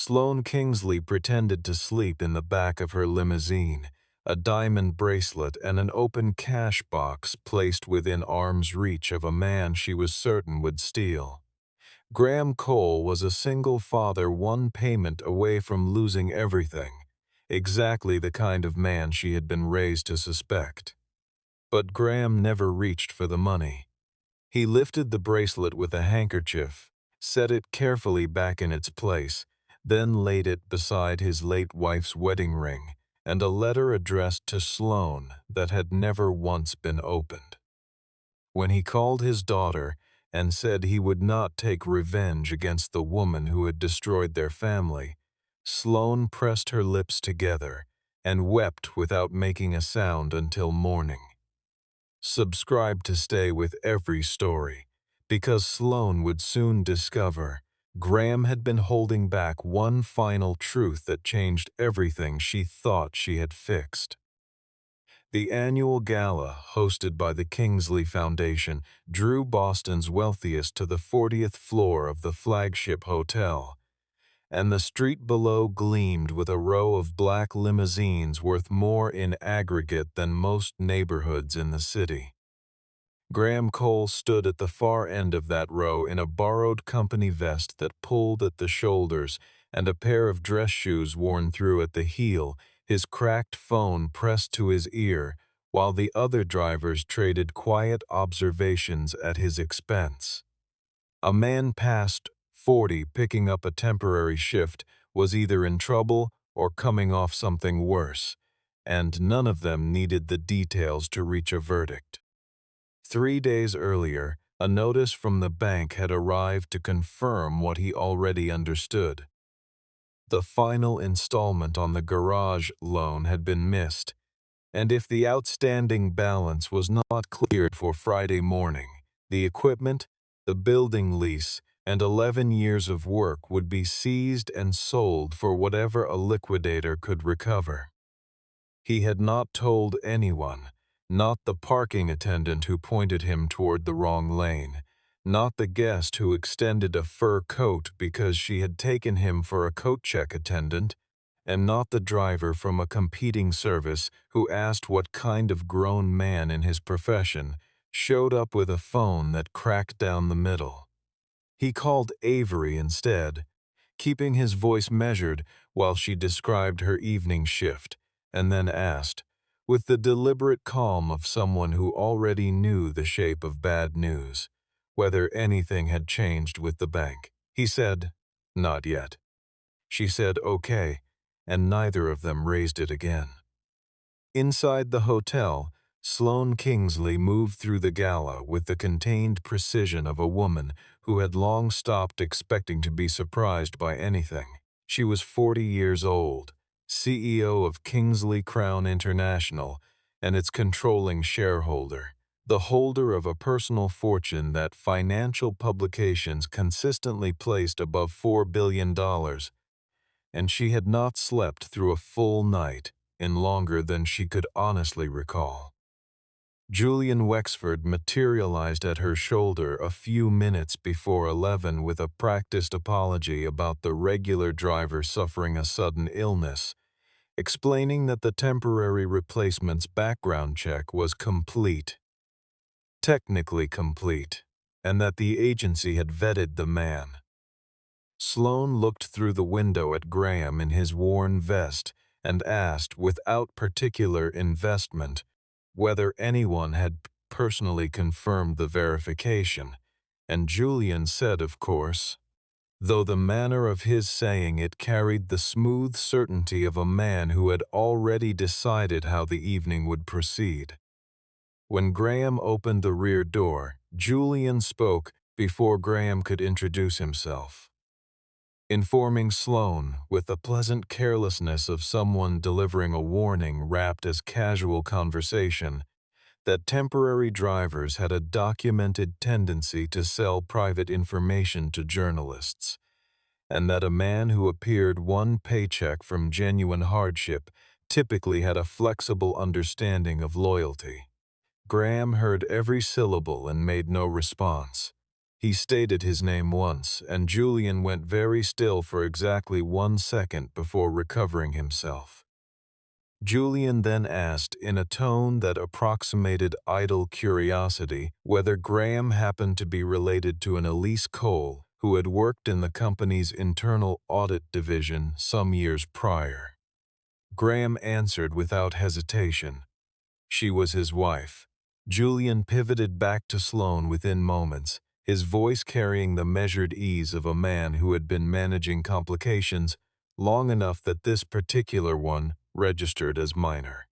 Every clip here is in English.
Sloane Kingsley pretended to sleep in the back of her limousine, a diamond bracelet and an open cash box placed within arm's reach of a man she was certain would steal. Graham Cole was a single father, one payment away from losing everything, exactly the kind of man she had been raised to suspect. But Graham never reached for the money. He lifted the bracelet with a handkerchief, set it carefully back in its place, then laid it beside his late wife's wedding ring and a letter addressed to Sloane that had never once been opened. When he called his daughter and said he would not take revenge against the woman who had destroyed their family, Sloane pressed her lips together and wept without making a sound until morning. Subscribe to stay with every story, because Sloane would soon discover Graham had been holding back one final truth that changed everything she thought she had fixed. The annual gala, hosted by the Kingsley Foundation, drew Boston's wealthiest to the 40th floor of the flagship hotel, and the street below gleamed with a row of black limousines worth more in aggregate than most neighborhoods in the city. Graham Cole stood at the far end of that row in a borrowed company vest that pulled at the shoulders and a pair of dress shoes worn through at the heel, his cracked phone pressed to his ear, while the other drivers traded quiet observations at his expense. A man past 40 picking up a temporary shift was either in trouble or coming off something worse, and none of them needed the details to reach a verdict. 3 days earlier, a notice from the bank had arrived to confirm what he already understood. The final installment on the garage loan had been missed, and if the outstanding balance was not cleared for Friday morning, the equipment, the building lease, and 11 years of work would be seized and sold for whatever a liquidator could recover. He had not told anyone, not the parking attendant who pointed him toward the wrong lane, not the guest who extended a fur coat because she had taken him for a coat check attendant, and not the driver from a competing service who asked what kind of grown man in his profession showed up with a phone that cracked down the middle. He called Avery instead, keeping his voice measured while she described her evening shift, and then asked, with the deliberate calm of someone who already knew the shape of bad news, whether anything had changed with the bank. He said, "Not yet." She said, "Okay," and neither of them raised it again. Inside the hotel, Sloane Kingsley moved through the gala with the contained precision of a woman who had long stopped expecting to be surprised by anything. She was 40 years old, CEO of Kingsley Crown International and its controlling shareholder, the holder of a personal fortune that financial publications consistently placed above $4 billion, and she had not slept through a full night in longer than she could honestly recall. Julian Wexford materialized at her shoulder a few minutes before 11 with a practiced apology about the regular driver suffering a sudden illness, explaining that the temporary replacement's background check was complete, technically complete, and that the agency had vetted the man. Sloane looked through the window at Graham in his worn vest and asked, without particular investment, whether anyone had personally confirmed the verification, and Julian said, of course, though the manner of his saying it carried the smooth certainty of a man who had already decided how the evening would proceed. When Graham opened the rear door, Julian spoke before Graham could introduce himself, informing Sloane with the pleasant carelessness of someone delivering a warning wrapped as casual conversation that temporary drivers had a documented tendency to sell private information to journalists, and that a man who appeared one paycheck from genuine hardship typically had a flexible understanding of loyalty. Graham heard every syllable and made no response, He stated his name once, and Julian went very still for exactly 1 second before recovering himself. Julian then asked, in a tone that approximated idle curiosity, whether Graham happened to be related to an Elise Cole who had worked in the company's internal audit division some years prior. Graham answered without hesitation. She was his wife. Julian pivoted back to Sloane within moments, his voice carrying the measured ease of a man who had been managing complications long enough that this particular one registered as minor.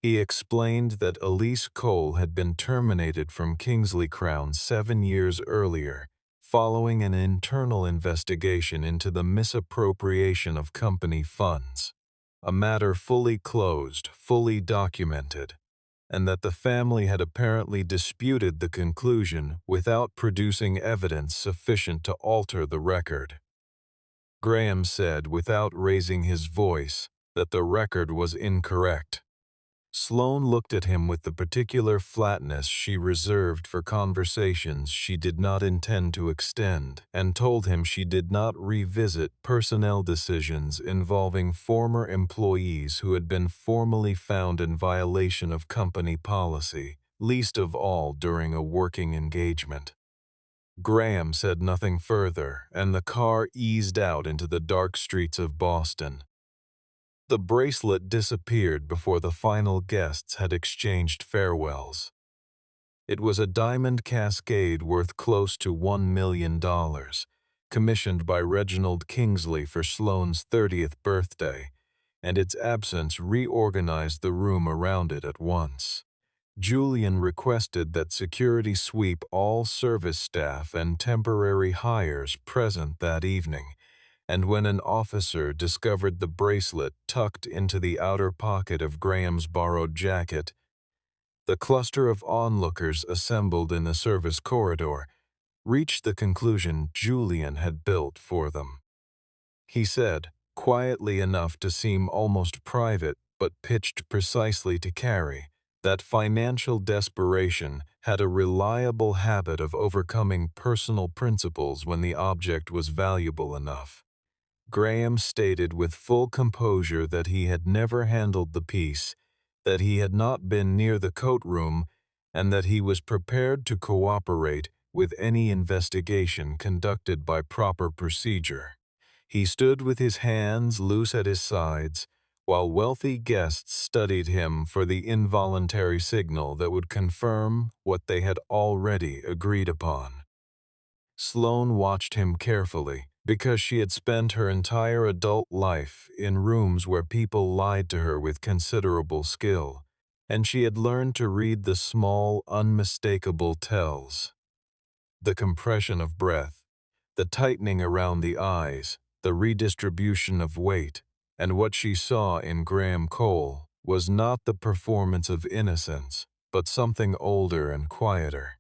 He explained that Elise Cole had been terminated from Kingsley Crown 7 years earlier, following an internal investigation into the misappropriation of company funds, a matter fully closed, fully documented, and that the family had apparently disputed the conclusion without producing evidence sufficient to alter the record. Graham said, without raising his voice, that the record was incorrect. Sloane looked at him with the particular flatness she reserved for conversations she did not intend to extend, and told him she did not revisit personnel decisions involving former employees who had been formally found in violation of company policy, least of all during a working engagement. Graham said nothing further, and the car eased out into the dark streets of Boston. The bracelet disappeared before the final guests had exchanged farewells. It was a diamond cascade worth close to $1 million, commissioned by Reginald Kingsley for Sloane's 30th birthday, and its absence reorganized the room around it at once. Julian requested that security sweep all service staff and temporary hires present that evening, and when an officer discovered the bracelet tucked into the outer pocket of Graham's borrowed jacket, the cluster of onlookers assembled in the service corridor reached the conclusion Julian had built for them. He said, quietly enough to seem almost private but pitched precisely to carry, that financial desperation had a reliable habit of overcoming personal principles when the object was valuable enough. Graham stated with full composure that he had never handled the piece, that he had not been near the coat room, and that he was prepared to cooperate with any investigation conducted by proper procedure. He stood with his hands loose at his sides, while wealthy guests studied him for the involuntary signal that would confirm what they had already agreed upon. Sloane watched him carefully, because she had spent her entire adult life in rooms where people lied to her with considerable skill, and she had learned to read the small, unmistakable tells. The compression of breath, the tightening around the eyes, the redistribution of weight, and what she saw in Graham Cole was not the performance of innocence, but something older and quieter.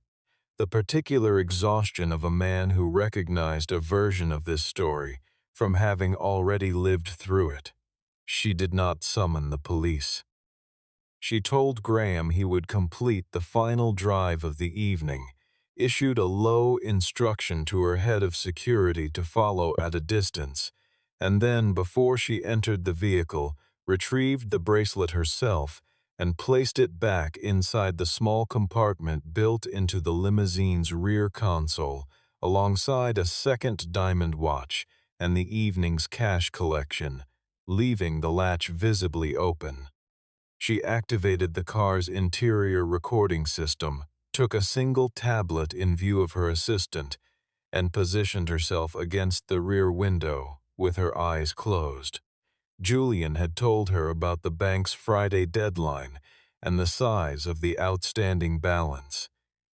The particular exhaustion of a man who recognized a version of this story from having already lived through it. She did not summon the police. She told Graham he would complete the final drive of the evening, issued a low instruction to her head of security to follow at a distance, and then, before she entered the vehicle, retrieved the bracelet herself and placed it back inside the small compartment built into the limousine's rear console, alongside a second diamond watch and the evening's cash collection, leaving the latch visibly open. She activated the car's interior recording system, took a single tablet in view of her assistant, and positioned herself against the rear window with her eyes closed. Julian had told her about the bank's Friday deadline and the size of the outstanding balance.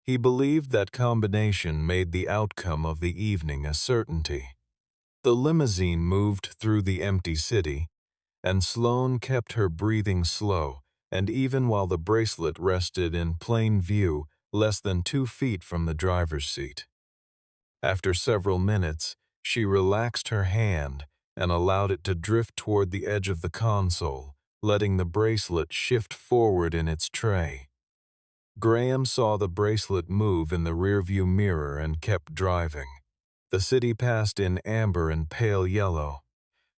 He believed that combination made the outcome of the evening a certainty. The limousine moved through the empty city, and Sloane kept her breathing slow, and even while the bracelet rested in plain view less than 2 feet from the driver's seat. After several minutes, she relaxed her hand and allowed it to drift toward the edge of the console, letting the bracelet shift forward in its tray. Graham saw the bracelet move in the rearview mirror and kept driving. The city passed in amber and pale yellow,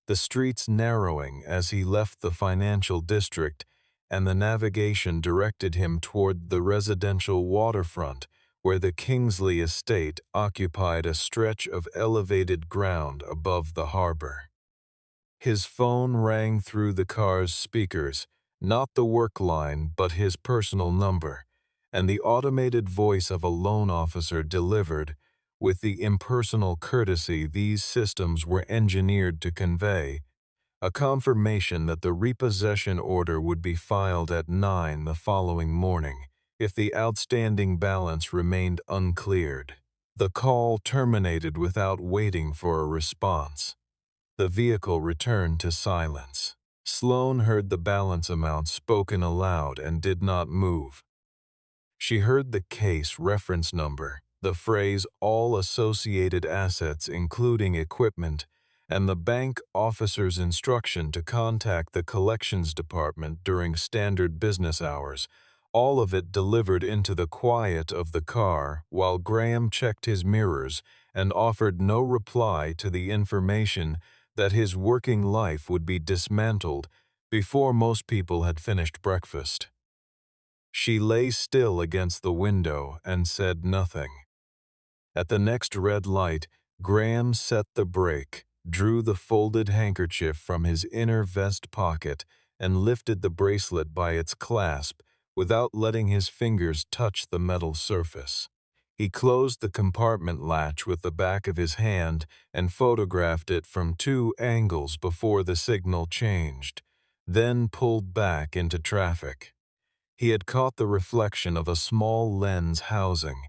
the streets narrowing as he left the financial district, and the navigation directed him toward the residential waterfront where the Kingsley estate occupied a stretch of elevated ground above the harbor. His phone rang through the car's speakers, not the work line but his personal number, and the automated voice of a loan officer delivered, with the impersonal courtesy these systems were engineered to convey, a confirmation that the repossession order would be filed at 9 the following morning if the outstanding balance remained uncleared. The call terminated without waiting for a response. The vehicle returned to silence. Sloane heard the balance amount spoken aloud and did not move. She heard the case reference number, the phrase "all associated assets including equipment," and the bank officer's instruction to contact the collections department during standard business hours, all of it delivered into the quiet of the car while Graham checked his mirrors and offered no reply to the information that his working life would be dismantled before most people had finished breakfast. She lay still against the window and said nothing. At the next red light, Graham set the brake, drew the folded handkerchief from his inner vest pocket, and lifted the bracelet by its clasp without letting his fingers touch the metal surface. He closed the compartment latch with the back of his hand and photographed it from 2 angles before the signal changed, then pulled back into traffic. He had caught the reflection of a small lens housing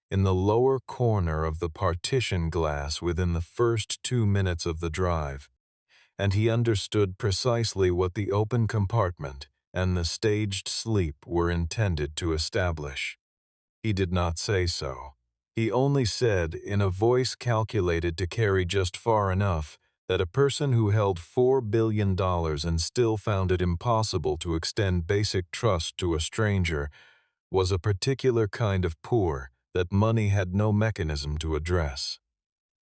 in the lower corner of the partition glass within the first 2 minutes of the drive, and he understood precisely what the open compartment and the staged sleep were intended to establish. He did not say so. He only said, in a voice calculated to carry just far enough, that a person who held $4 billion and still found it impossible to extend basic trust to a stranger was a particular kind of poor that money had no mechanism to address.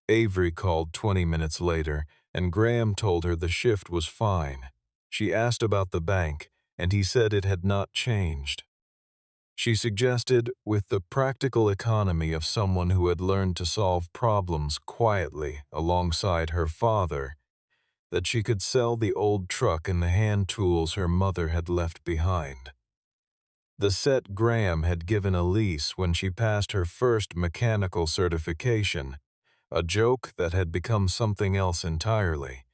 Avery called 20 minutes later, and Graham told her the shift was fine. She asked about the bank, and he said it had not changed. She suggested, with the practical economy of someone who had learned to solve problems quietly alongside her father, that she could sell the old truck and the hand tools her mother had left behind. The set Graham had given Elise when she passed her first mechanical certification, a joke that had become something else entirely,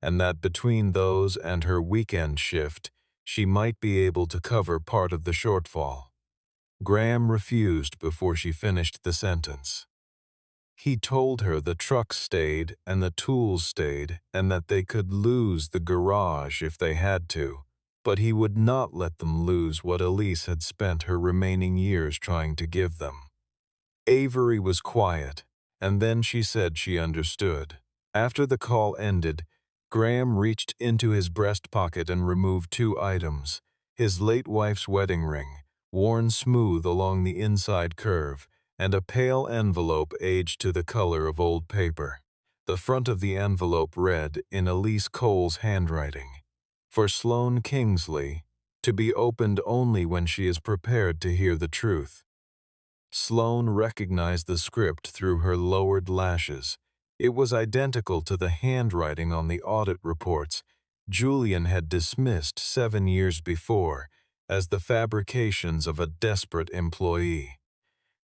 and that between those and her weekend shift, she might be able to cover part of the shortfall. Graham refused before she finished the sentence. He told her the truck stayed and the tools stayed and that they could lose the garage if they had to, but he would not let them lose what Elise had spent her remaining years trying to give them. Avery was quiet, and then she said she understood. After the call ended, Graham reached into his breast pocket and removed 2 items: his late wife's wedding ring, worn smooth along the inside curve, and a pale envelope aged to the color of old paper. The front of the envelope read, in Elise Cole's handwriting, "For Sloane Kingsley, to be opened only when she is prepared to hear the truth." Sloane recognized the script through her lowered lashes. It was identical to the handwriting on the audit reports Julian had dismissed 7 years before as the fabrications of a desperate employee.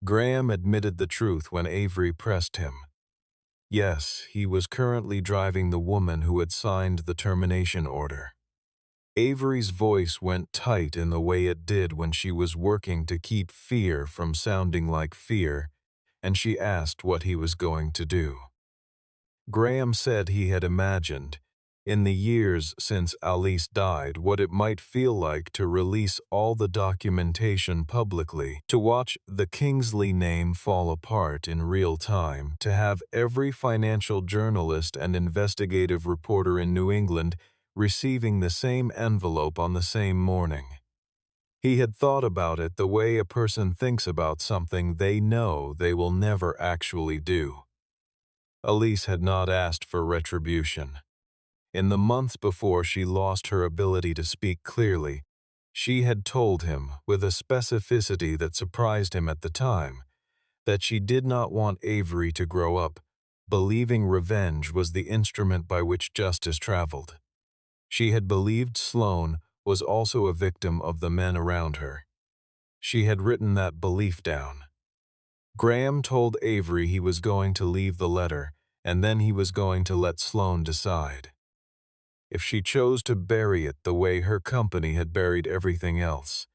Graham admitted the truth when Avery pressed him. Yes, he was currently driving the woman who had signed the termination order. Avery's voice went tight in the way it did when she was working to keep fear from sounding like fear, and she asked what he was going to do. Graham said he had imagined, in the years since Alice died, what it might feel like to release all the documentation publicly, to watch the Kingsley name fall apart in real time, to have every financial journalist and investigative reporter in New England receiving the same envelope on the same morning. He had thought about it the way a person thinks about something they know they will never actually do. Elise had not asked for retribution. In the months before she lost her ability to speak clearly, she had told him, with a specificity that surprised him at the time, that she did not want Avery to grow up, believing revenge was the instrument by which justice traveled. She had believed Sloane was also a victim of the men around her. She had written that belief down. Graham told Avery he was going to leave the letter, and then he was going to let Sloane decide. If she chose to bury it the way her company had buried everything else,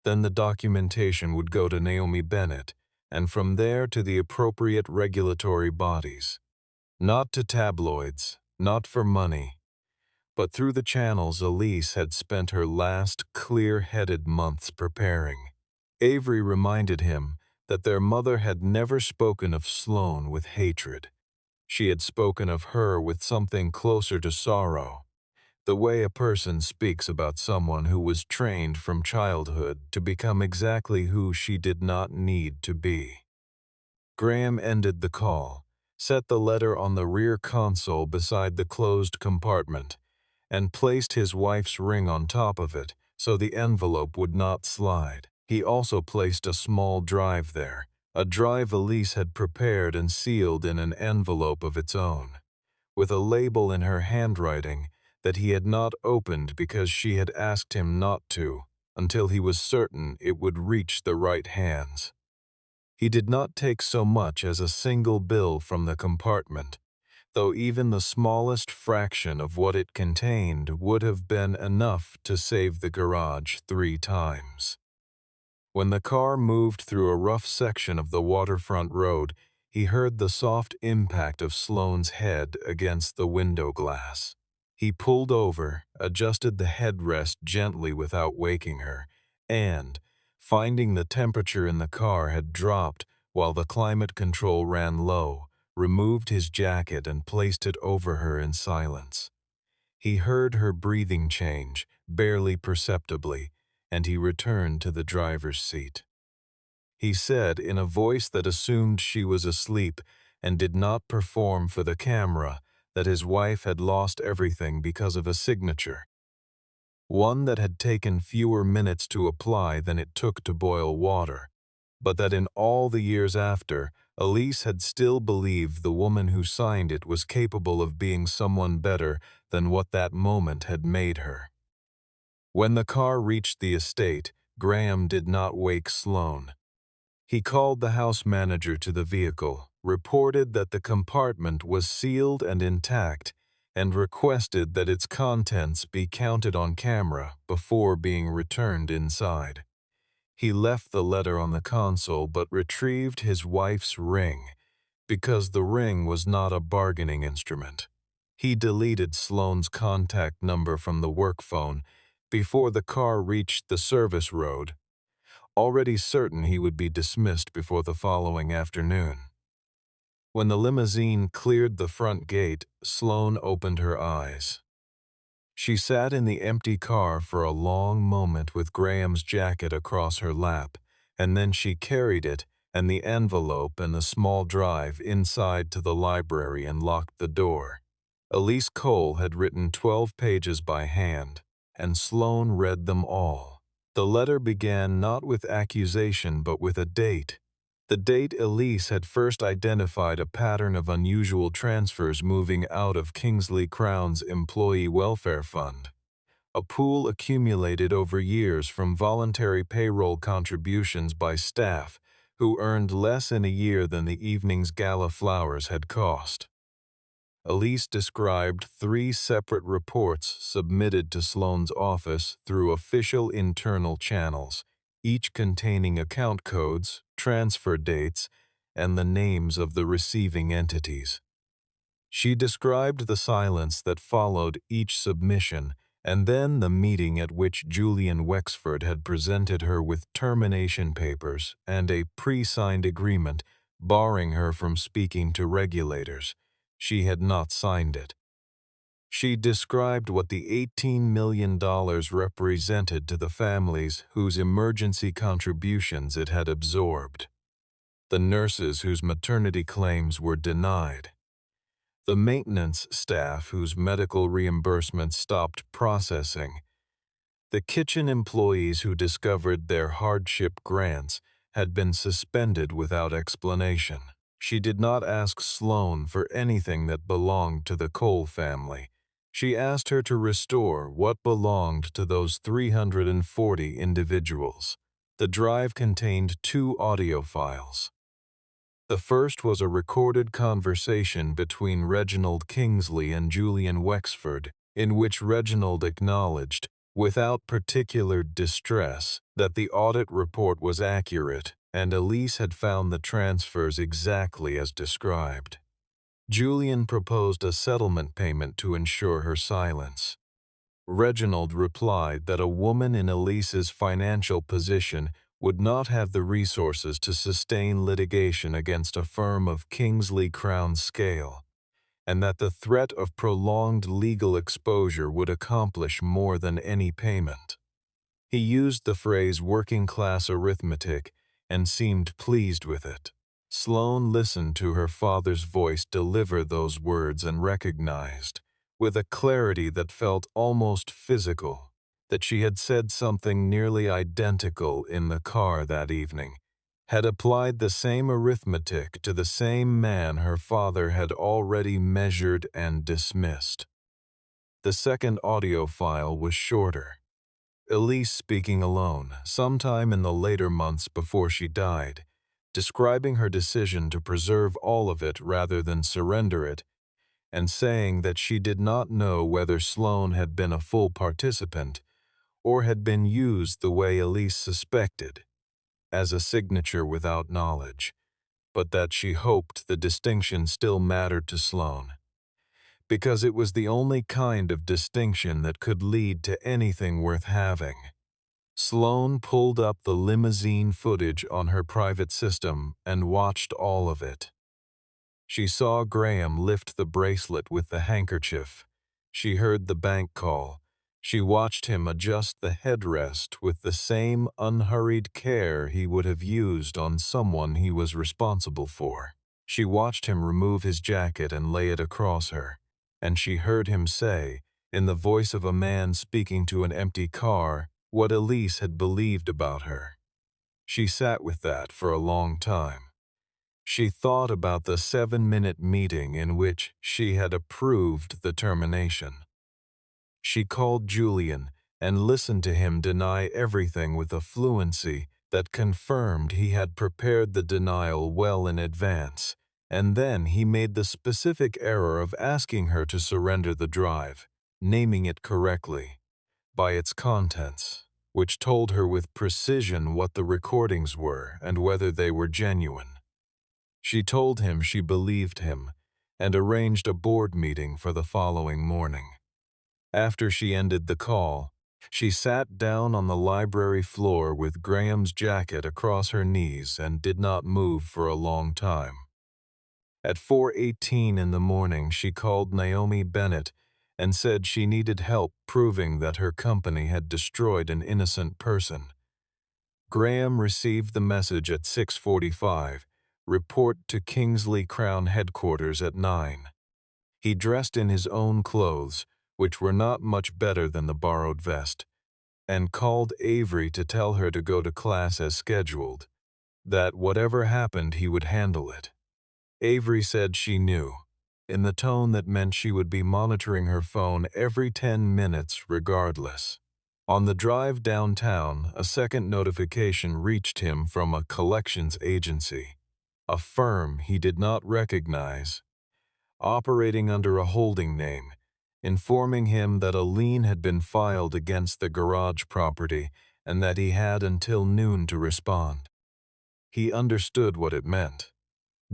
then the documentation would go to Naomi Bennett, and from there to the appropriate regulatory bodies. Not to tabloids, not for money, but through the channels Elise had spent her last clear-headed months preparing. Avery reminded him that their mother had never spoken of Sloane with hatred. She had spoken of her with something closer to sorrow, the way a person speaks about someone who was trained from childhood to become exactly who she did not need to be. Graham ended the call, set the letter on the rear console beside the closed compartment, and placed his wife's ring on top of it so the envelope would not slide. He also placed a small drive there, a drive Elise had prepared and sealed in an envelope of its own, with a label in her handwriting that he had not opened because she had asked him not to, until he was certain it would reach the right hands. He did not take so much as a single bill from the compartment, though even the smallest fraction of what it contained would have been enough to save the garage 3 times. When the car moved through a rough section of the waterfront road, he heard the soft impact of Sloane's head against the window glass. He pulled over, adjusted the headrest gently without waking her, and, finding the temperature in the car had dropped while the climate control ran low, removed his jacket and placed it over her in silence. He heard her breathing change, barely perceptibly, and he returned to the driver's seat. He said in a voice that assumed she was asleep and did not perform for the camera that his wife had lost everything because of a signature, one that had taken fewer minutes to apply than it took to boil water, but that in all the years after, Elise had still believed the woman who signed it was capable of being someone better than what that moment had made her. When the car reached the estate, Graham did not wake Sloane. He called the house manager to the vehicle, reported that the compartment was sealed and intact, and requested that its contents be counted on camera before being returned inside. He left the letter on the console but retrieved his wife's ring, because the ring was not a bargaining instrument. He deleted Sloane's contact number from the work phone before the car reached the service road, already certain he would be dismissed before the following afternoon. When the limousine cleared the front gate, Sloane opened her eyes. She sat in the empty car for a long moment with Graham's jacket across her lap, and then she carried it and the envelope and the small drive inside to the library and locked the door. Elise Cole had written 12 pages by hand, and Sloane read them all. The letter began not with accusation but with a date. The date Elise had first identified a pattern of unusual transfers moving out of Kingsley Crown's Employee Welfare Fund, a pool accumulated over years from voluntary payroll contributions by staff who earned less in a year than the evening's gala flowers had cost. Elise described 3 separate reports submitted to Sloane's office through official internal channels, each containing account codes, transfer dates, and the names of the receiving entities. She described the silence that followed each submission, and then the meeting at which Julian Wexford had presented her with termination papers and a pre-signed agreement barring her from speaking to regulators. She had not signed it. She described what the $18 million represented to the families whose emergency contributions it had absorbed, the nurses whose maternity claims were denied, the maintenance staff whose medical reimbursements stopped processing, the kitchen employees who discovered their hardship grants had been suspended without explanation. She did not ask Sloane for anything that belonged to the Cole family. She asked her to restore what belonged to those 340 individuals. The drive contained 2 audio files. The first was a recorded conversation between Reginald Kingsley and Julian Wexford, in which Reginald acknowledged, without particular distress, that the audit report was accurate and Elise had found the transfers exactly as described. Julian proposed a settlement payment to ensure her silence. Reginald replied that a woman in Elise's financial position would not have the resources to sustain litigation against a firm of Kingsley Crown scale, and that the threat of prolonged legal exposure would accomplish more than any payment. He used the phrase working-class arithmetic and seemed pleased with it. Sloane listened to her father's voice deliver those words and recognized, with a clarity that felt almost physical, that she had said something nearly identical in the car that evening, had applied the same arithmetic to the same man her father had already measured and dismissed. The second audio file was shorter. Elise speaking alone, sometime in the later months before she died, describing her decision to preserve all of it rather than surrender it, and saying that she did not know whether Sloane had been a full participant or had been used the way Elise suspected, as a signature without knowledge, but that she hoped the distinction still mattered to Sloane, because it was the only kind of distinction that could lead to anything worth having. Sloane pulled up the limousine footage on her private system and watched all of it. She saw Graham lift the bracelet with the handkerchief. She heard the bank call. She watched him adjust the headrest with the same unhurried care he would have used on someone he was responsible for. She watched him remove his jacket and lay it across her, and she heard him say, in the voice of a man speaking to an empty car, what Elise had believed about her. She sat with that for a long time. She thought about the 7-minute meeting in which she had approved the termination. She called Julian and listened to him deny everything with a fluency that confirmed he had prepared the denial well in advance, and then he made the specific error of asking her to surrender the drive, naming it correctly, by its contents, which told her with precision what the recordings were and whether they were genuine. She told him she believed him and arranged a board meeting for the following morning. After she ended the call, she sat down on the library floor with Graham's jacket across her knees and did not move for a long time. At 4:18 in the morning, she called Naomi Bennett and said she needed help proving that her company had destroyed an innocent person. Graham received the message at 6:45. Report to Kingsley Crown headquarters at 9. He dressed in his own clothes, which were not much better than the borrowed vest, and called Avery to tell her to go to class as scheduled, that whatever happened he would handle it. Avery said she knew, in the tone that meant she would be monitoring her phone every 10 minutes regardless. On the drive downtown, a second notification reached him from a collections agency, a firm he did not recognize, operating under a holding name, informing him that a lien had been filed against the garage property and that he had until noon to respond. He understood what it meant.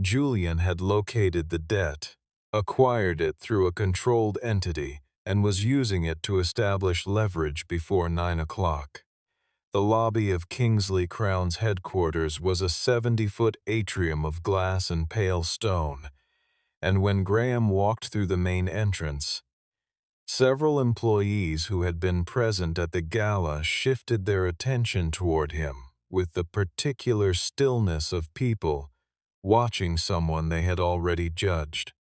Julian had located the debt, acquired it through a controlled entity, and was using it to establish leverage before 9 o'clock. The lobby of Kingsley Crown's headquarters was a 70-foot atrium of glass and pale stone, and when Graham walked through the main entrance, Several employees who had been present at the gala shifted their attention toward him with the particular stillness of people watching someone they had already judged.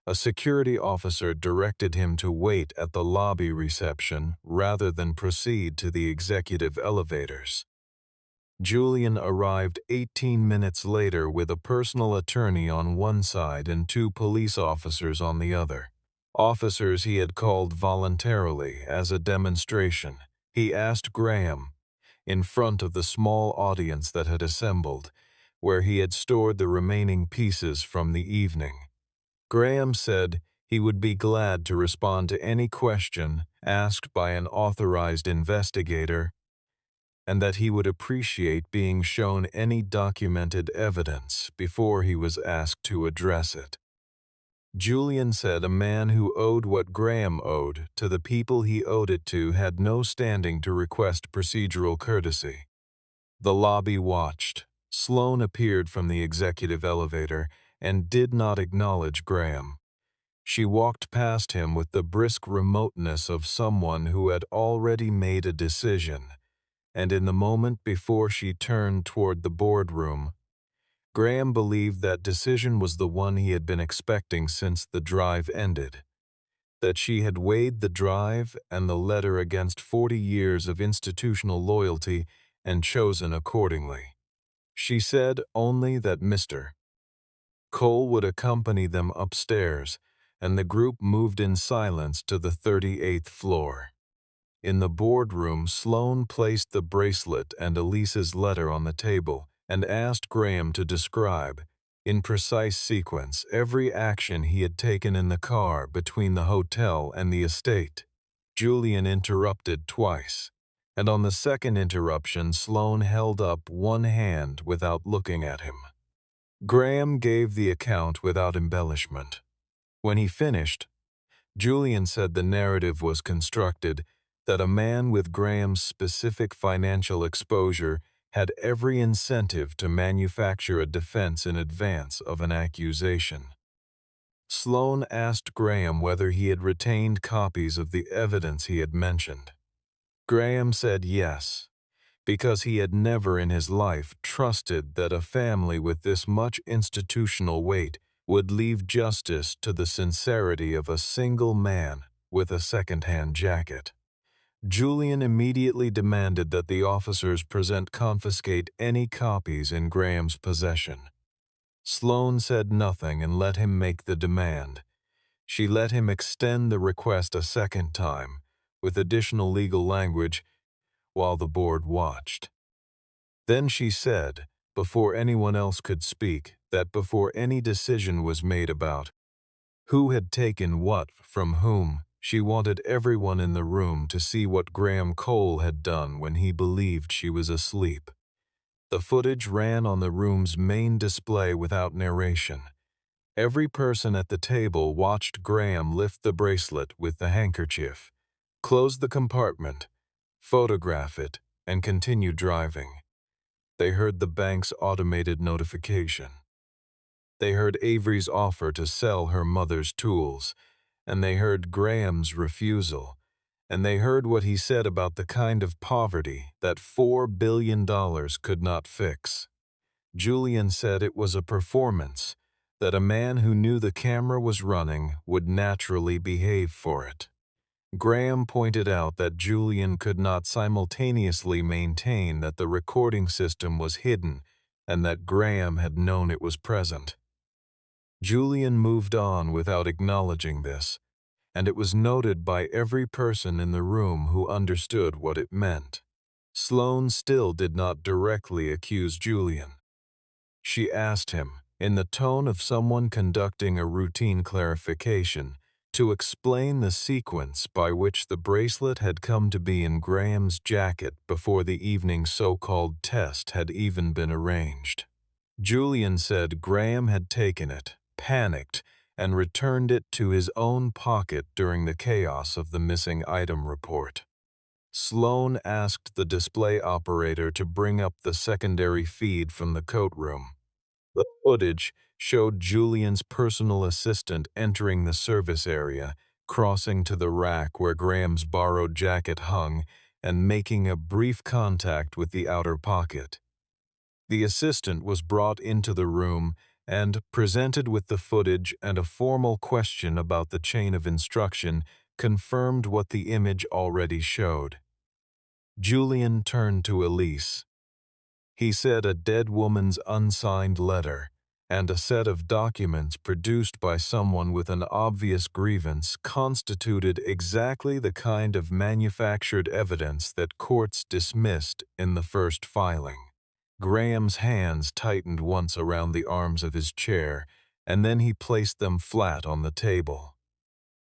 A security officer directed him to wait at the lobby reception rather than proceed to the executive elevators. Julian arrived 18 minutes later with a personal attorney on one side and two police officers on the other. Officers he had called voluntarily as a demonstration. He asked Graham, in front of the small audience that had assembled, where he had stored the remaining pieces from the evening. Graham said he would be glad to respond to any question asked by an authorized investigator, and that he would appreciate being shown any documented evidence before he was asked to address it. Julian said a man who owed what Graham owed to the people he owed it to had no standing to request procedural courtesy. The lobby watched. Sloane appeared from the executive elevator and did not acknowledge Graham. She walked past him with the brisk remoteness of someone who had already made a decision, and in the moment before she turned toward the boardroom, Graham believed that decision was the one he had been expecting since the drive ended, that she had weighed the drive and the letter against 40 years of institutional loyalty and chosen accordingly. She said only that Mr. Cole would accompany them upstairs, and the group moved in silence to the 38th floor. In the boardroom, Sloane placed the bracelet and Elise's letter on the table and asked Graham to describe, in precise sequence, every action he had taken in the car between the hotel and the estate. Julian interrupted twice, and on the second interruption, Sloane held up one hand without looking at him. Graham gave the account without embellishment. When he finished, Julian said the narrative was constructed that a man with Graham's specific financial exposure had every incentive to manufacture a defense in advance of an accusation. Sloane asked Graham whether he had retained copies of the evidence he had mentioned. Graham said yes, because he had never in his life trusted that a family with this much institutional weight would leave justice to the sincerity of a single man with a second-hand jacket. Julian immediately demanded that the officers confiscate any copies in Graham's possession. Sloane said nothing and let him make the demand. She let him extend the request a second time, with additional legal language, while the board watched. Then she said, before anyone else could speak, that before any decision was made about who had taken what from whom, she wanted everyone in the room to see what Graham Cole had done when he believed she was asleep. The footage ran on the room's main display without narration. Every person at the table watched Graham lift the bracelet with the handkerchief, close the compartment, photograph it, and continue driving. They heard the bank's automated notification. They heard Avery's offer to sell her mother's tools, and they heard Graham's refusal, and they heard what he said about the kind of poverty that $4 billion could not fix. Julian said it was a performance, that a man who knew the camera was running would naturally behave for it. Graham pointed out that Julian could not simultaneously maintain that the recording system was hidden and that Graham had known it was present. Julian moved on without acknowledging this, and it was noted by every person in the room who understood what it meant. Sloane still did not directly accuse Julian. She asked him, in the tone of someone conducting a routine clarification, to explain the sequence by which the bracelet had come to be in Graham's jacket before the evening's so-called test had even been arranged. Julian said Graham had taken it, panicked, and returned it to his own pocket during the chaos of the missing item report. Sloane asked the display operator to bring up the secondary feed from the coat room. The footage showed Julian's personal assistant entering the service area, crossing to the rack where Graham's borrowed jacket hung and making a brief contact with the outer pocket. The assistant was brought into the room and, presented with the footage and a formal question about the chain of instruction, confirmed what the image already showed. Julian turned to Elise. He said a dead woman's unsigned letter and a set of documents produced by someone with an obvious grievance constituted exactly the kind of manufactured evidence that courts dismissed in the first filing. Graham's hands tightened once around the arms of his chair, and then he placed them flat on the table.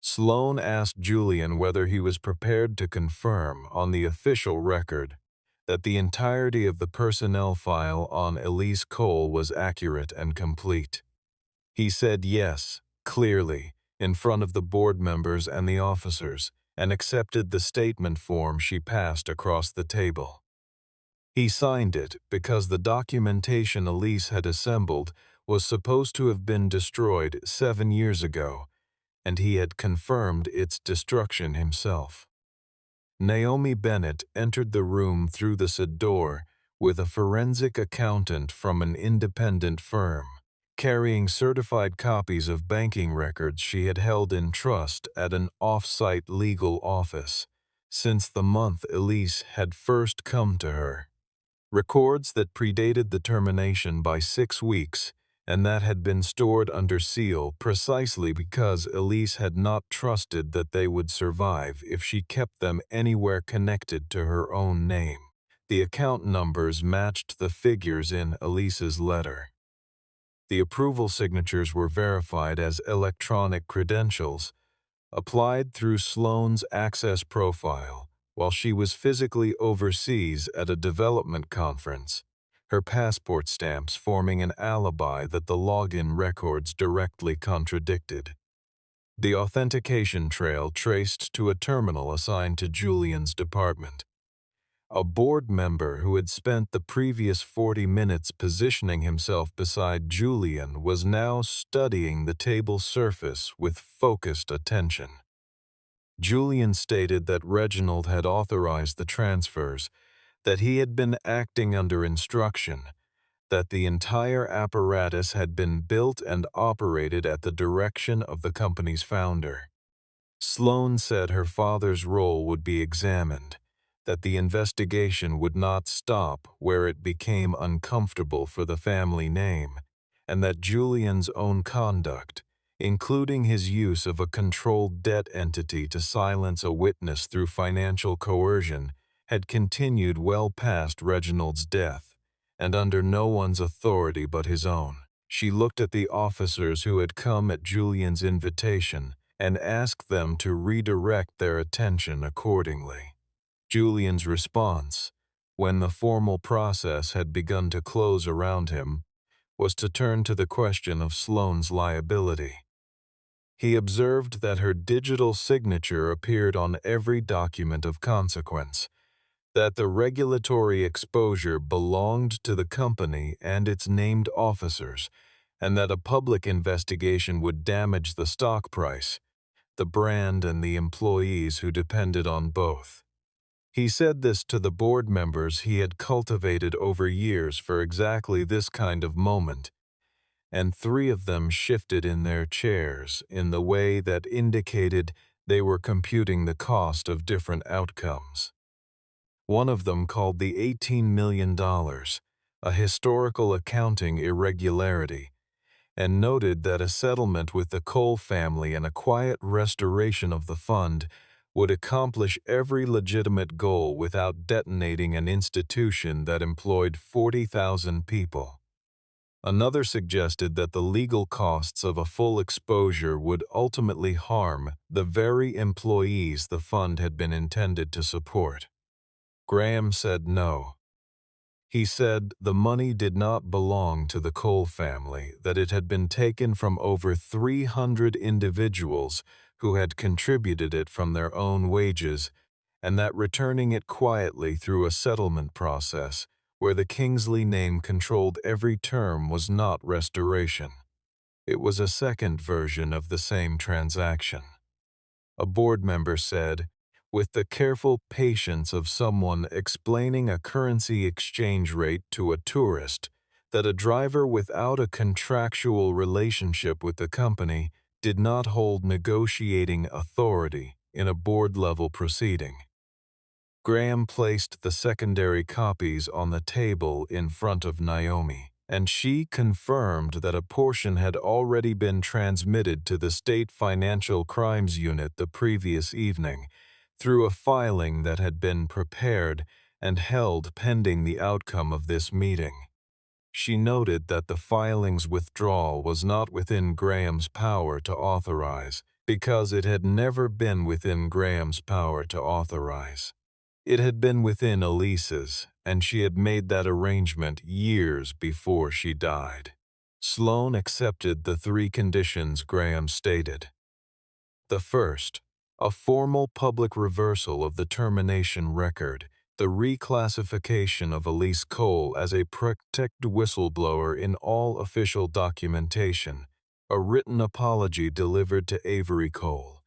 Sloane asked Julian whether he was prepared to confirm, on the official record, that the entirety of the personnel file on Elise Cole was accurate and complete. He said yes, clearly, in front of the board members and the officers, and accepted the statement form she passed across the table. He signed it because the documentation Elise had assembled was supposed to have been destroyed 7 years ago, and he had confirmed its destruction himself. Naomi Bennett entered the room through the side door with a forensic accountant from an independent firm, carrying certified copies of banking records she had held in trust at an off-site legal office since the month Elise had first come to her. Records that predated the termination by 6 weeks and that had been stored under seal precisely because Elise had not trusted that they would survive if she kept them anywhere connected to her own name. The account numbers matched the figures in Elise's letter. The approval signatures were verified as electronic credentials, applied through Sloane's Access profile while she was physically overseas at a development conference, her passport stamps forming an alibi that the login records directly contradicted. The authentication trail traced to a terminal assigned to Julian's department. A board member who had spent the previous 40 minutes positioning himself beside Julian was now studying the table's surface with focused attention. Julian stated that Reginald had authorized the transfers, that he had been acting under instruction, that the entire apparatus had been built and operated at the direction of the company's founder. Sloane said her father's role would be examined, that the investigation would not stop where it became uncomfortable for the family name, and that Julian's own conduct, including his use of a controlled debt entity to silence a witness through financial coercion, had continued well past Reginald's death, and under no one's authority but his own. She looked at the officers who had come at Julian's invitation and asked them to redirect their attention accordingly. Julian's response, when the formal process had begun to close around him, was to turn to the question of Sloane's liability. He observed that her digital signature appeared on every document of consequence, that the regulatory exposure belonged to the company and its named officers, and that a public investigation would damage the stock price, the brand, and the employees who depended on both. He said this to the board members he had cultivated over years for exactly this kind of moment, and 3 of them shifted in their chairs in the way that indicated they were computing the cost of different outcomes. One of them called the $18 million a historical accounting irregularity, and noted that a settlement with the Cole family and a quiet restoration of the fund would accomplish every legitimate goal without detonating an institution that employed 40,000 people. Another suggested that the legal costs of a full exposure would ultimately harm the very employees the fund had been intended to support. Graham said no. He said the money did not belong to the Cole family, that it had been taken from over 300 individuals who had contributed it from their own wages, and that returning it quietly through a settlement process where the Kingsley name controlled every term was not restoration. It was a second version of the same transaction. A board member said, with the careful patience of someone explaining a currency exchange rate to a tourist, that a driver without a contractual relationship with the company did not hold negotiating authority in a board-level proceeding. Graham placed the secondary copies on the table in front of Naomi, and she confirmed that a portion had already been transmitted to the State Financial Crimes Unit the previous evening through a filing that had been prepared and held pending the outcome of this meeting. She noted that the filing's withdrawal was not within Graham's power to authorize, because it had never been within Graham's power to authorize. It had been within Elise's, and she had made that arrangement years before she died. Sloane accepted the three conditions Graham stated. The first, a formal public reversal of the termination record, the reclassification of Elise Cole as a protected whistleblower in all official documentation, a written apology delivered to Avery Cole,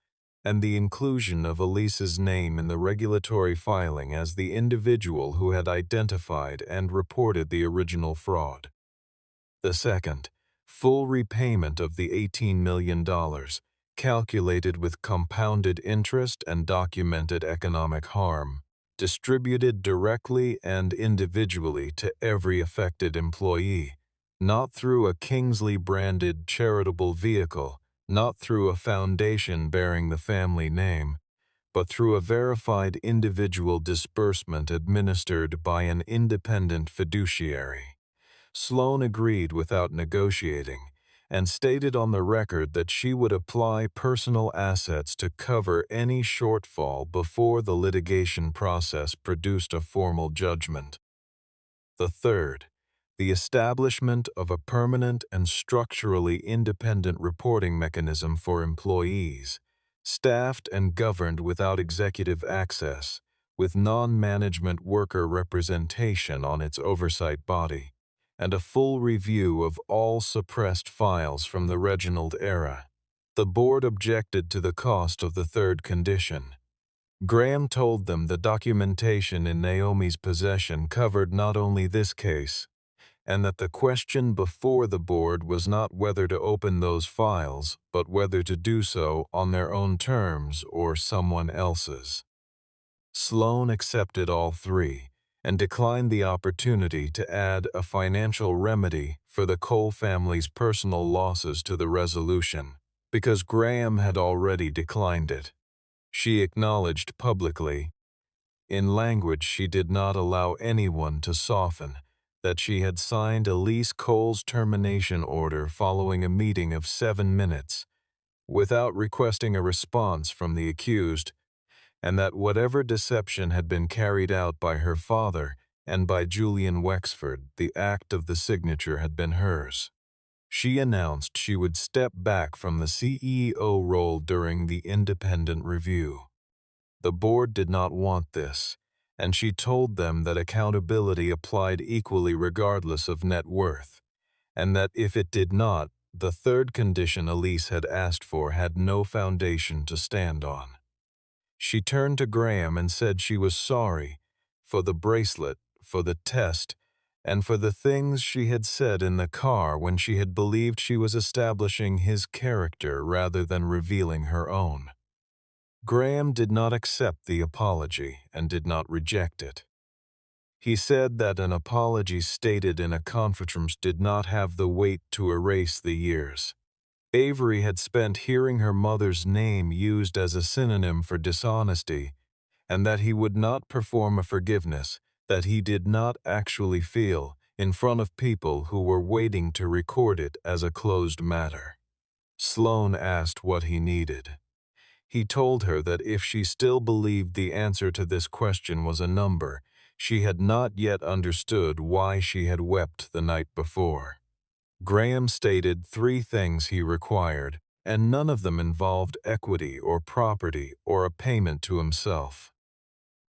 and the inclusion of Elise's name in the regulatory filing as the individual who had identified and reported the original fraud. The second, full repayment of the $18 million, calculated with compounded interest and documented economic harm, distributed directly and individually to every affected employee, not through a Kingsley-branded charitable vehicle, not through a foundation bearing the family name, but through a verified individual disbursement administered by an independent fiduciary. Sloane agreed without negotiating, and stated on the record that she would apply personal assets to cover any shortfall before the litigation process produced a formal judgment. The third, the establishment of a permanent and structurally independent reporting mechanism for employees, staffed and governed without executive access, with non-management worker representation on its oversight body, and a full review of all suppressed files from the Reginald era. The board objected to the cost of the third condition. Graham told them the documentation in Naomi's possession covered not only this case, and that the question before the board was not whether to open those files, but whether to do so on their own terms or someone else's. Sloane accepted all three, and declined the opportunity to add a financial remedy for the Cole family's personal losses to the resolution, because Graham had already declined it. She acknowledged publicly, in language she did not allow anyone to soften, that she had signed Elise Cole's termination order following a meeting of 7 minutes, without requesting a response from the accused, and that whatever deception had been carried out by her father and by Julian Wexford, the act of the signature had been hers. She announced she would step back from the CEO role during the independent review. The board did not want this, and she told them that accountability applied equally regardless of net worth, and that if it did not, the third condition Elise had asked for had no foundation to stand on. She turned to Graham and said she was sorry for the bracelet, for the test, and for the things she had said in the car when she had believed she was establishing his character rather than revealing her own. Graham did not accept the apology and did not reject it. He said that an apology stated in a conference room did not have the weight to erase the years. Avery had spent hearing her mother's name used as a synonym for dishonesty, and that he would not perform a forgiveness that he did not actually feel in front of people who were waiting to record it as a closed matter. Sloane asked what he needed. He told her that if she still believed the answer to this question was a number, she had not yet understood why she had wept the night before. Graham stated 3 things he required, and none of them involved equity or property or a payment to himself.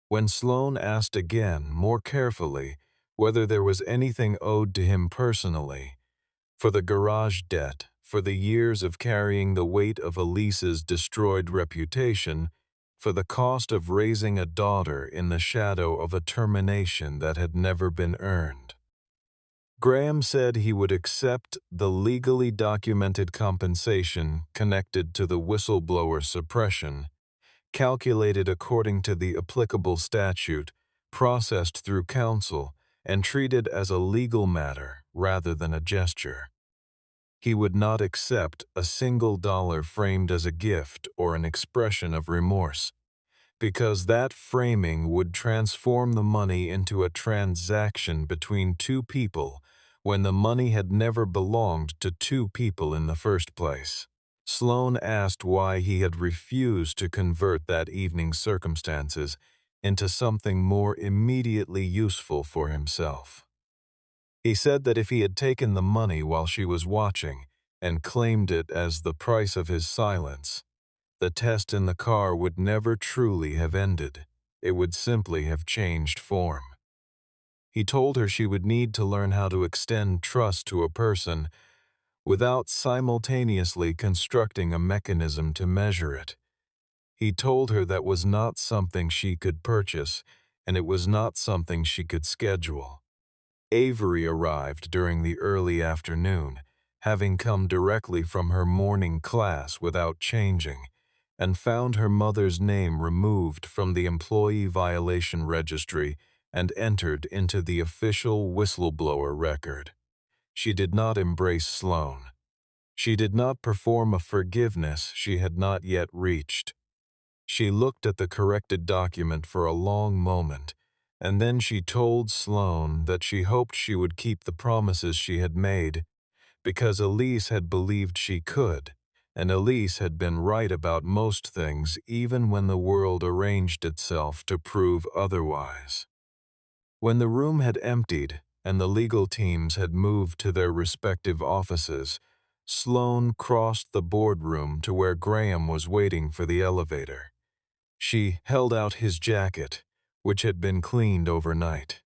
When Sloane asked again, more carefully, whether there was anything owed to him personally, for the garage debt, for the years of carrying the weight of Elise's destroyed reputation, for the cost of raising a daughter in the shadow of a termination that had never been earned. Graham said he would accept the legally documented compensation connected to the whistleblower suppression, calculated according to the applicable statute, processed through counsel, and treated as a legal matter rather than a gesture. He would not accept a single dollar framed as a gift or an expression of remorse, because that framing would transform the money into a transaction between two people when the money had never belonged to two people in the first place. Sloan asked why he had refused to convert that evening's circumstances into something more immediately useful for himself. He said that if he had taken the money while she was watching and claimed it as the price of his silence, the test in the car would never truly have ended. It would simply have changed form. He told her she would need to learn how to extend trust to a person without simultaneously constructing a mechanism to measure it. He told her that was not something she could purchase, and it was not something she could schedule. Avery arrived during the early afternoon, having come directly from her morning class without changing, and found her mother's name removed from the employee violation registry and entered into the official whistleblower record. She did not embrace Sloan. She did not perform a forgiveness she had not yet reached. She looked at the corrected document for a long moment, and then she told Sloan that she hoped she would keep the promises she had made, because Elise had believed she could, and Elise had been right about most things even when the world arranged itself to prove otherwise. When the room had emptied and the legal teams had moved to their respective offices, Sloan crossed the boardroom to where Graham was waiting for the elevator. She held out his jacket, which had been cleaned overnight.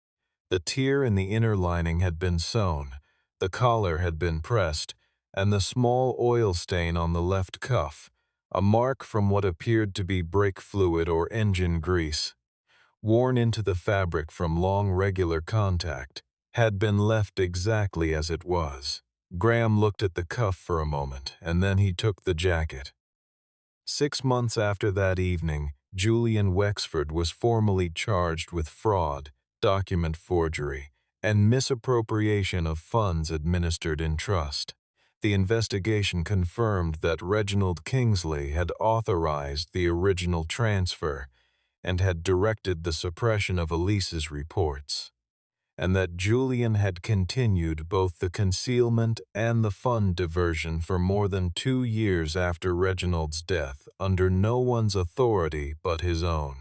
The tear in the inner lining had been sewn, the collar had been pressed, and the small oil stain on the left cuff, a mark from what appeared to be brake fluid or engine grease, worn into the fabric from long regular contact, had been left exactly as it was. Graham looked at the cuff for a moment, and then he took the jacket. 6 months after that evening, Julian Wexford was formally charged with fraud, document forgery, and misappropriation of funds administered in trust. The investigation confirmed that Reginald Kingsley had authorized the original transfer and had directed the suppression of Elise's reports, and that Julian had continued both the concealment and the fund diversion for more than 2 years after Reginald's death under no one's authority but his own.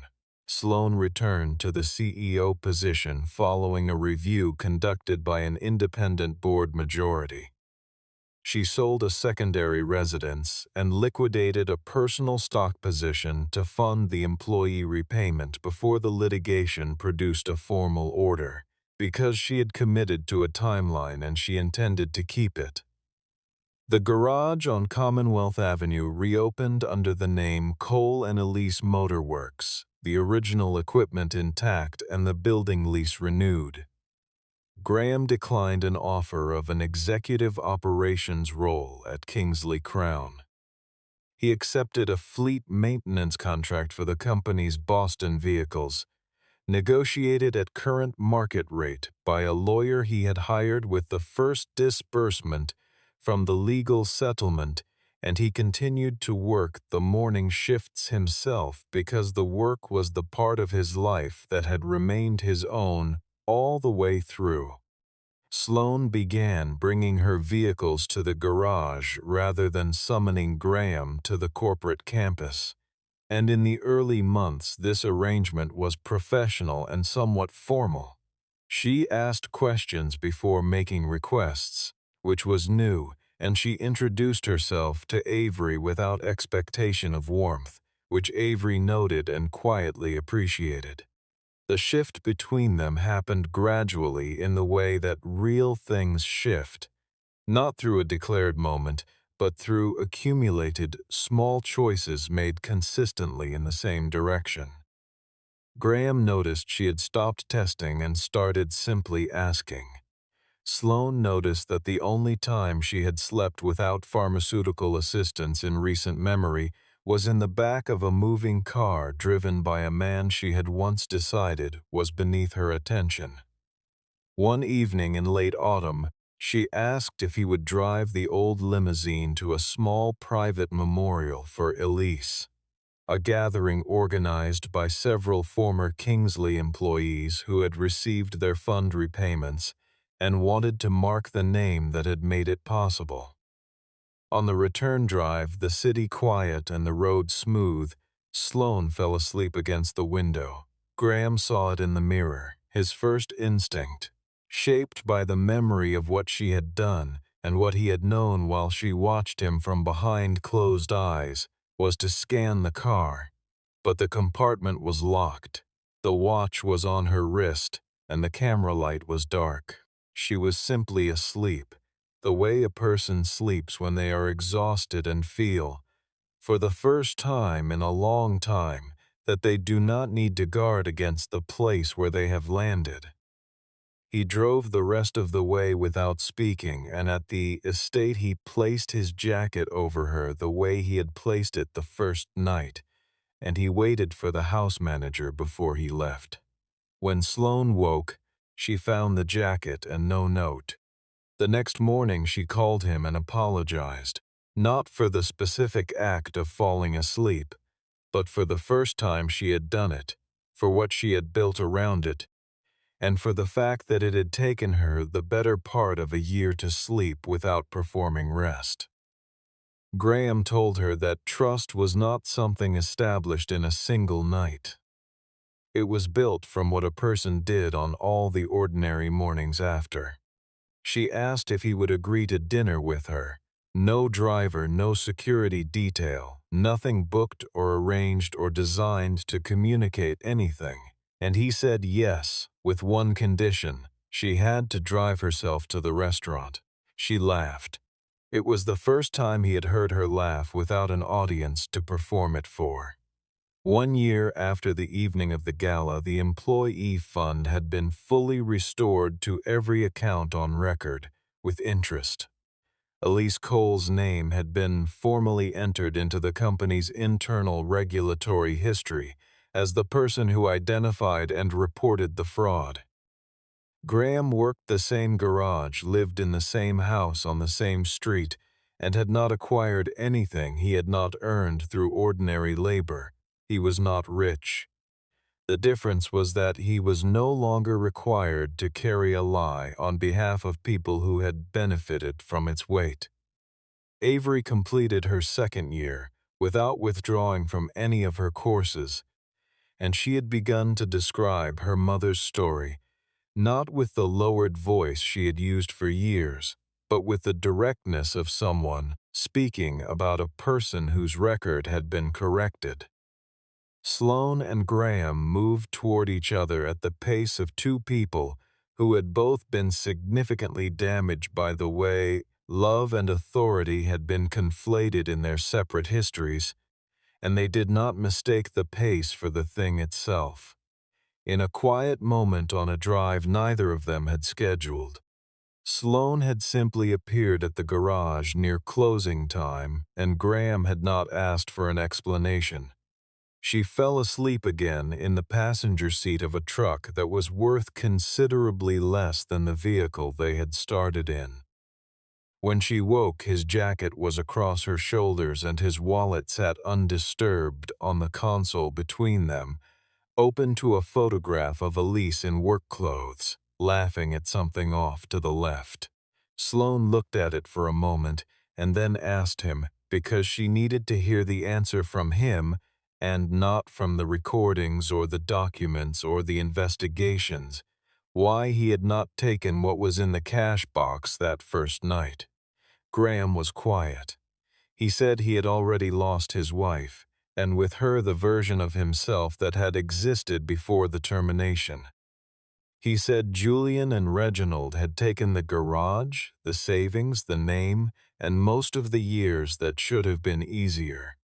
Sloan returned to the CEO position following a review conducted by an independent board majority. She sold a secondary residence and liquidated a personal stock position to fund the employee repayment before the litigation produced a formal order, because she had committed to a timeline and she intended to keep it. The garage on Commonwealth Avenue reopened under the name Cole and Elise Motor Works, the original equipment intact and the building lease renewed. Graham declined an offer of an executive operations role at Kingsley Crown. He accepted a fleet maintenance contract for the company's Boston vehicles, negotiated at current market rate by a lawyer he had hired with the first disbursement from the legal settlement, and he continued to work the morning shifts himself because the work was the part of his life that had remained his own all the way through. Sloan began bringing her vehicles to the garage rather than summoning Graham to the corporate campus, and in the early months this arrangement was professional and somewhat formal. She asked questions before making requests, which was new, and she introduced herself to Avery without expectation of warmth, which Avery noted and quietly appreciated. The shift between them happened gradually in the way that real things shift, not through a declared moment, but through accumulated, small choices made consistently in the same direction. Graham noticed she had stopped testing and started simply asking. Sloane noticed that the only time she had slept without pharmaceutical assistance in recent memory was in the back of a moving car driven by a man she had once decided was beneath her attention. One evening in late autumn, she asked if he would drive the old limousine to a small private memorial for Elise, a gathering organized by several former Kingsley employees who had received their fund repayments and wanted to mark the name that had made it possible. On the return drive, the city quiet and the road smooth, Sloane fell asleep against the window. Graham saw it in the mirror, his first instinct, shaped by the memory of what she had done and what he had known while she watched him from behind closed eyes, was to scan the car. But the compartment was locked. The watch was on her wrist, and the camera light was dark. She was simply asleep, the way a person sleeps when they are exhausted and feel, for the first time in a long time, that they do not need to guard against the place where they have landed. He drove the rest of the way without speaking, and at the estate he placed his jacket over her the way he had placed it the first night, and he waited for the house manager before he left. When Sloane woke, she found the jacket and no note. The next morning she called him and apologized, not for the specific act of falling asleep, but for the first time she had done it, for what she had built around it, and for the fact that it had taken her the better part of a year to sleep without performing rest. Graham told her that trust was not something established in a single night. It was built from what a person did on all the ordinary mornings after. She asked if he would agree to dinner with her. No driver, no security detail, nothing booked or arranged or designed to communicate anything. And he said yes, with one condition: she had to drive herself to the restaurant. She laughed. It was the first time he had heard her laugh without an audience to perform it for. 1 year after the evening of the gala, the employee fund had been fully restored to every account on record, with interest. Elise Cole's name had been formally entered into the company's internal regulatory history as the person who identified and reported the fraud. Graham worked the same garage, lived in the same house on the same street, and had not acquired anything he had not earned through ordinary labor. He was not rich. The difference was that he was no longer required to carry a lie on behalf of people who had benefited from its weight. Avery completed her second year without withdrawing from any of her courses, and she had begun to describe her mother's story, not with the lowered voice she had used for years, but with the directness of someone speaking about a person whose record had been corrected. Sloane and Graham moved toward each other at the pace of two people who had both been significantly damaged by the way love and authority had been conflated in their separate histories, and they did not mistake the pace for the thing itself. In a quiet moment on a drive neither of them had scheduled, Sloane had simply appeared at the garage near closing time, and Graham had not asked for an explanation. She fell asleep again in the passenger seat of a truck that was worth considerably less than the vehicle they had started in. When she woke, his jacket was across her shoulders and his wallet sat undisturbed on the console between them, open to a photograph of Elise in work clothes, laughing at something off to the left. Sloane looked at it for a moment and then asked him, because she needed to hear the answer from him and not from the recordings or the documents or the investigations, why he had not taken what was in the cash box that first night. Graham was quiet. He said he had already lost his wife, and with her the version of himself that had existed before the termination. He said Julian and Reginald had taken the garage, the savings, the name, and most of the years that should have been easier.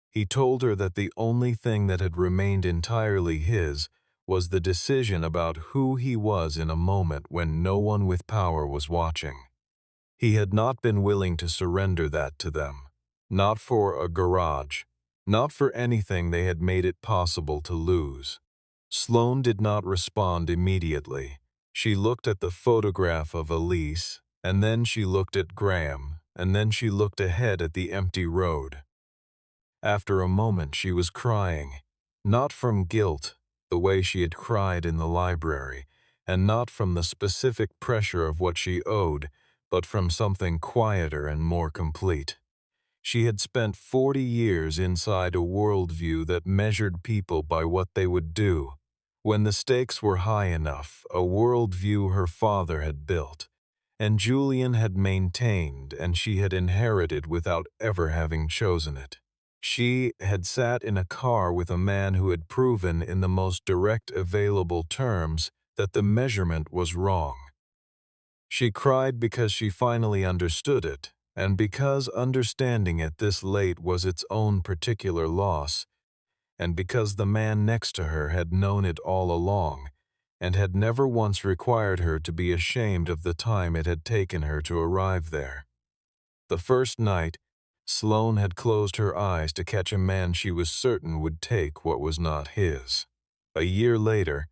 He told her that the only thing that had remained entirely his was the decision about who he was in a moment when no one with power was watching. He had not been willing to surrender that to them. Not for a garage. Not for anything they had made it possible to lose. Sloane did not respond immediately. She looked at the photograph of Elise, and then she looked at Graham, and then she looked ahead at the empty road. After a moment she was crying, not from guilt, the way she had cried in the library, and not from the specific pressure of what she owed, but from something quieter and more complete. She had spent 40 years inside a worldview that measured people by what they would do. When the stakes were high enough, a worldview her father had built, and Julian had maintained and she had inherited without ever having chosen it. She had sat in a car with a man who had proven in the most direct available terms that the measurement was wrong. She cried because she finally understood it, and because understanding it this late was its own particular loss, and because the man next to her had known it all along, and had never once required her to be ashamed of the time it had taken her to arrive there. The first night, Sloane had closed her eyes to catch a man she was certain would take what was not his. A year later,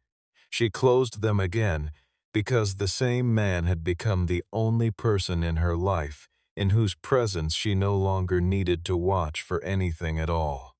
she closed them again because the same man had become the only person in her life in whose presence she no longer needed to watch for anything at all.